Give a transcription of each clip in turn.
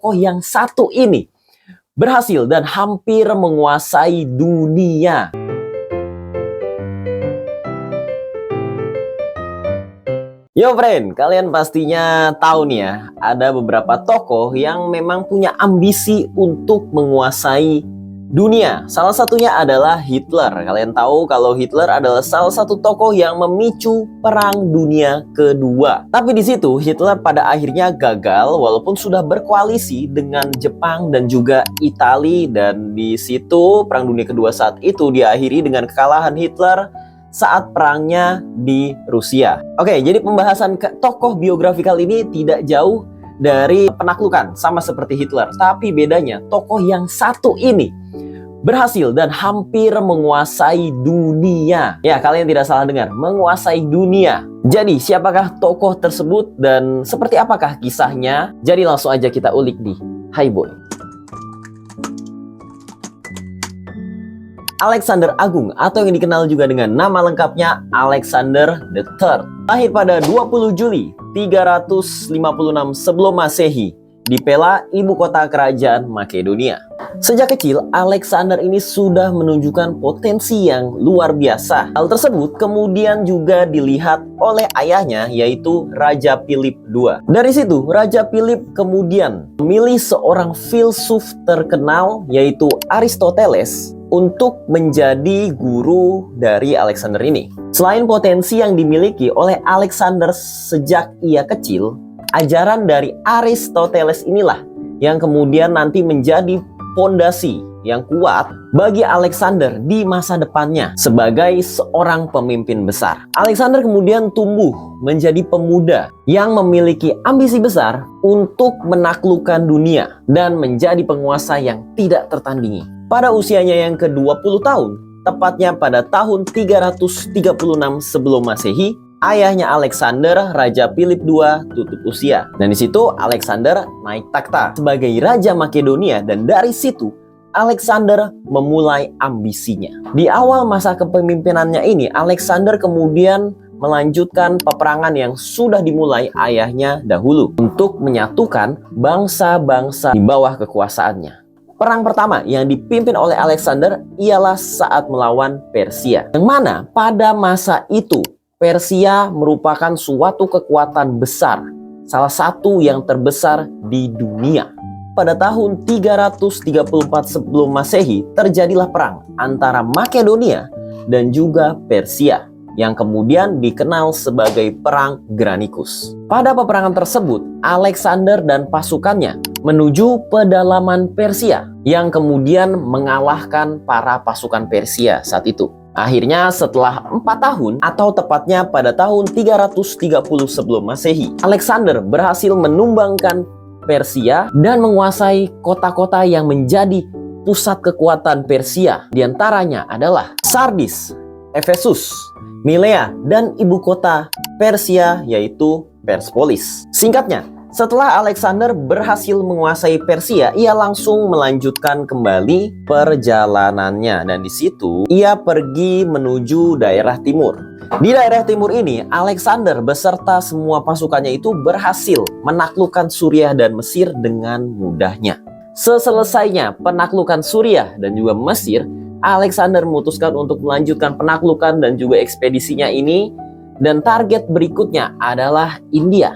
tokoh yang satu ini berhasil dan hampir menguasai dunia. Yo friend, kalian pastinya tahu nih ya, ada beberapa tokoh yang memang punya ambisi untuk menguasai dunia. Salah satunya adalah Hitler. Kalian tahu kalau Hitler adalah salah satu tokoh yang memicu Perang Dunia Kedua. Tapi di situ Hitler pada akhirnya gagal walaupun sudah berkoalisi dengan Jepang dan juga Italia, dan di situ Perang Dunia Kedua saat itu diakhiri dengan kekalahan Hitler saat perangnya di Rusia. Oke, jadi pembahasan tokoh biografi kali ini tidak jauh dari penaklukan, sama seperti Hitler. Tapi bedanya, tokoh yang satu ini berhasil dan hampir menguasai dunia. Ya, kalian tidak salah dengar, menguasai dunia. Jadi, siapakah tokoh tersebut dan seperti apakah kisahnya? Jadi langsung aja kita ulik di Hai Boy. Alexander Agung atau yang dikenal juga dengan nama lengkapnya Alexander III. Lahir pada 20 Juli 356 sebelum Masehi di Pella, ibu kota kerajaan Makedonia. Sejak kecil, Alexander ini sudah menunjukkan potensi yang luar biasa. Hal tersebut kemudian juga dilihat oleh ayahnya, yaitu Raja Philip II. Dari situ, Raja Philip kemudian memilih seorang filsuf terkenal, yaitu Aristoteles, untuk menjadi guru dari Alexander ini. Selain potensi yang dimiliki oleh Alexander sejak ia kecil, ajaran dari Aristoteles inilah yang kemudian nanti menjadi fondasi yang kuat bagi Alexander di masa depannya sebagai seorang pemimpin besar. Alexander kemudian tumbuh menjadi pemuda yang memiliki ambisi besar untuk menaklukkan dunia dan menjadi penguasa yang tidak tertandingi. Pada usianya yang ke-20 tahun, tepatnya pada tahun 336 sebelum Masehi, ayahnya Alexander, Raja Philip II, tutup usia. Dan di situ Alexander naik takhta sebagai Raja Makedonia, dan dari situ Alexander memulai ambisinya. Di awal masa kepemimpinannya ini, Alexander kemudian melanjutkan peperangan yang sudah dimulai ayahnya dahulu untuk menyatukan bangsa-bangsa di bawah kekuasaannya. Perang pertama yang dipimpin oleh Alexander ialah saat melawan Persia, yang mana pada masa itu Persia merupakan suatu kekuatan besar, salah satu yang terbesar di dunia. Pada tahun 334 sebelum Masehi terjadilah perang antara Makedonia dan juga Persia, yang kemudian dikenal sebagai Perang Granicus. Pada peperangan tersebut, Alexander dan pasukannya menuju pedalaman Persia, yang kemudian mengalahkan para pasukan Persia saat itu. Akhirnya setelah 4 tahun, atau tepatnya pada tahun 330 sebelum Masehi, Alexander berhasil menumbangkan Persia dan menguasai kota-kota yang menjadi pusat kekuatan Persia. Di antaranya adalah Sardis, Efesus, Milea, dan ibu kota Persia yaitu Persepolis. Singkatnya, setelah Alexander berhasil menguasai Persia, ia langsung melanjutkan kembali perjalanannya, dan di situ ia pergi menuju daerah timur. Di daerah timur ini, Alexander beserta semua pasukannya itu berhasil menaklukkan Suriah dan Mesir dengan mudahnya. Seselesainya penaklukan Suriah dan juga Mesir, Alexander memutuskan untuk melanjutkan penaklukan dan juga ekspedisinya ini, dan target berikutnya adalah India.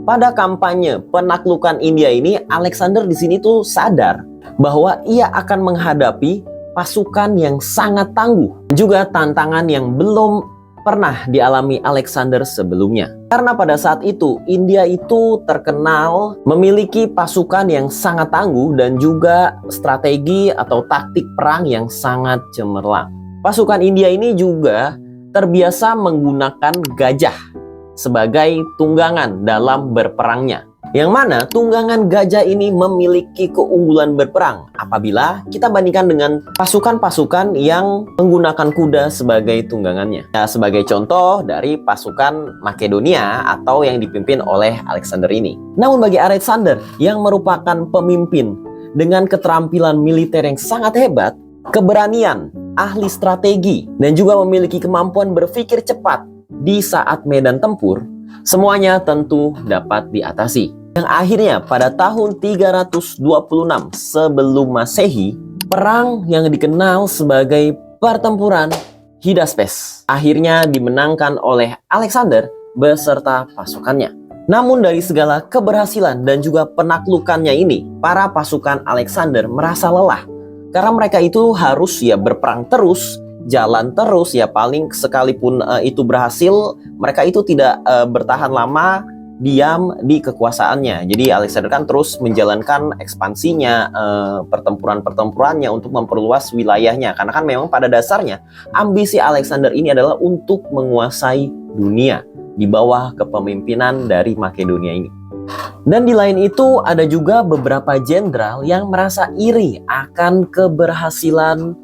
Pada kampanye penaklukan India ini, Alexander di sini tuh sadar bahwa ia akan menghadapi pasukan yang sangat tangguh, juga tantangan yang belum pernah dialami Alexander sebelumnya. Karena pada saat itu India itu terkenal memiliki pasukan yang sangat tangguh dan juga strategi atau taktik perang yang sangat cemerlang. Pasukan India ini juga terbiasa menggunakan gajah sebagai tunggangan dalam berperangnya, yang mana tunggangan gajah ini memiliki keunggulan berperang apabila kita bandingkan dengan pasukan-pasukan yang menggunakan kuda sebagai tunggangannya. Ya, sebagai contoh dari pasukan Makedonia atau yang dipimpin oleh Alexander ini. Namun bagi Alexander yang merupakan pemimpin dengan keterampilan militer yang sangat hebat, keberanian, ahli strategi, dan juga memiliki kemampuan berpikir cepat di saat medan tempur, semuanya tentu dapat diatasi. Yang akhirnya pada tahun 326 sebelum Masehi, perang yang dikenal sebagai pertempuran Hydaspes akhirnya dimenangkan oleh Alexander beserta pasukannya. Namun dari segala keberhasilan dan juga penaklukannya ini, para pasukan Alexander merasa lelah. Karena mereka itu harus berperang terus, jalan terus, paling sekalipun itu berhasil, mereka itu tidak bertahan lama diam di kekuasaannya. Jadi Alexander kan terus menjalankan ekspansinya, pertempuran-pertempurannya untuk memperluas wilayahnya. Karena kan memang pada dasarnya ambisi Alexander ini adalah untuk menguasai dunia di bawah kepemimpinan dari Makedonia ini. Dan di lain itu ada juga beberapa jenderal yang merasa iri akan keberhasilan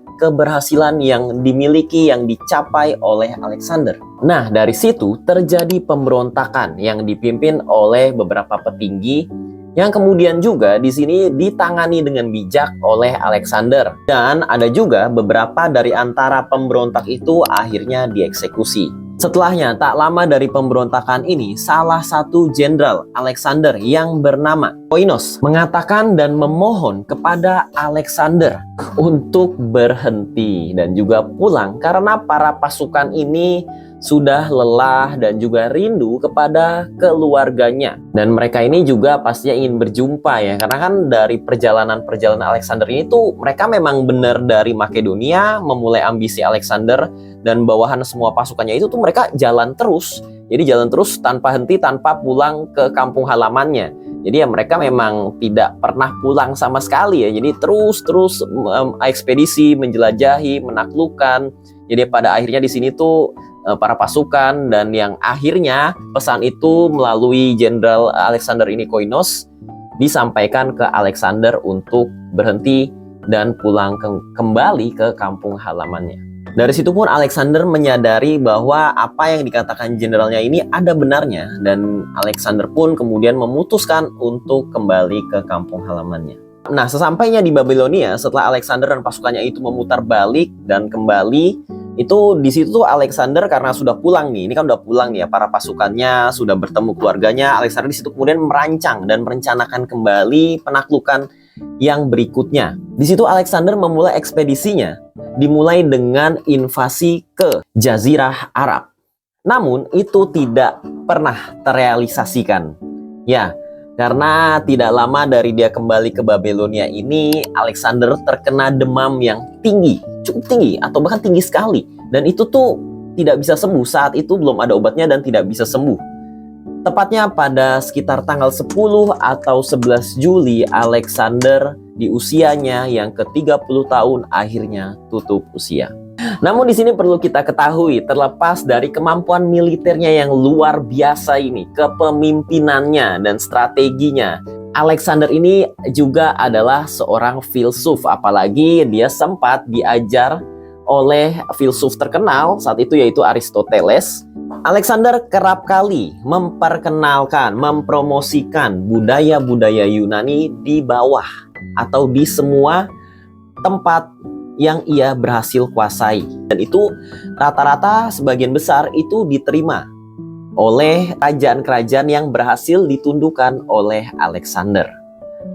yang dimiliki, yang dicapai oleh Alexander. Nah, dari situ terjadi pemberontakan yang dipimpin oleh beberapa petinggi yang kemudian juga di sini ditangani dengan bijak oleh Alexander. Dan ada juga beberapa dari antara pemberontak itu akhirnya dieksekusi. Setelahnya, tak lama dari pemberontakan ini, salah satu jenderal Alexander yang bernama Koinos mengatakan dan memohon kepada Alexander untuk berhenti dan juga pulang karena para pasukan ini sudah lelah dan juga rindu kepada keluarganya. Dan mereka ini juga pastinya ingin berjumpa karena kan dari perjalanan-perjalanan Alexander ini tuh mereka memang benar dari Makedonia memulai ambisi Alexander dan bawahan semua pasukannya itu tuh mereka jalan terus. Jadi jalan terus tanpa henti, tanpa pulang ke kampung halamannya. Jadi mereka memang tidak pernah pulang sama sekali Jadi terus ekspedisi, menjelajahi, menaklukkan. Jadi pada akhirnya di sini tuh para pasukan dan yang akhirnya pesan itu melalui jenderal Alexander ini Koinos disampaikan ke Alexander untuk berhenti dan pulang kembali ke kampung halamannya. Dari situ pun Alexander menyadari bahwa apa yang dikatakan jenderalnya ini ada benarnya dan Alexander pun kemudian memutuskan untuk kembali ke kampung halamannya. Nah, sesampainya di Babilonia setelah Alexander dan pasukannya itu memutar balik dan kembali, itu di situ tuh Alexander karena sudah pulang nih, ini kan udah pulang nih para pasukannya sudah bertemu keluarganya. Alexander di situ kemudian merancang dan merencanakan kembali penaklukan yang berikutnya. Di situ Alexander memulai ekspedisinya, dimulai dengan invasi ke Jazirah Arab. Namun itu tidak pernah terrealisasikan. Karena tidak lama dari dia kembali ke Babilonia ini, Alexander terkena demam yang tinggi, cukup tinggi atau bahkan tinggi sekali. Dan itu tuh tidak bisa sembuh, saat itu belum ada obatnya dan tidak bisa sembuh. Tepatnya pada sekitar tanggal 10 atau 11 Juli, Alexander di usianya yang ke-30 tahun akhirnya tutup usia. Namun di sini perlu kita ketahui, terlepas dari kemampuan militernya yang luar biasa ini, kepemimpinannya dan strateginya, Alexander ini juga adalah seorang filsuf, apalagi dia sempat diajar oleh filsuf terkenal saat itu yaitu Aristoteles. Alexander kerap kali memperkenalkan, mempromosikan budaya-budaya Yunani di bawah atau di semua tempat yang ia berhasil kuasai. Dan itu rata-rata sebagian besar itu diterima oleh kerajaan-kerajaan yang berhasil ditundukkan oleh Alexander.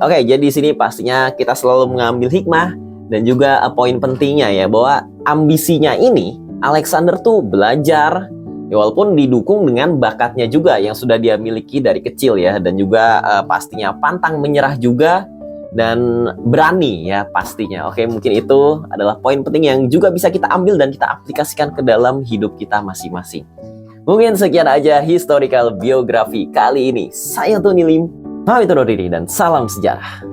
Oke, jadi di sini pastinya kita selalu mengambil hikmah dan juga poin pentingnya bahwa ambisinya ini Alexander tuh belajar walaupun didukung dengan bakatnya juga yang sudah dia miliki dari kecil dan juga pastinya pantang menyerah juga dan berani pastinya. Oke, mungkin itu adalah poin penting yang juga bisa kita ambil dan kita aplikasikan ke dalam hidup kita masing-masing. Mungkin sekian aja historical biografi kali ini. Saya Tony Lim, pamit undur diri dan salam sejarah.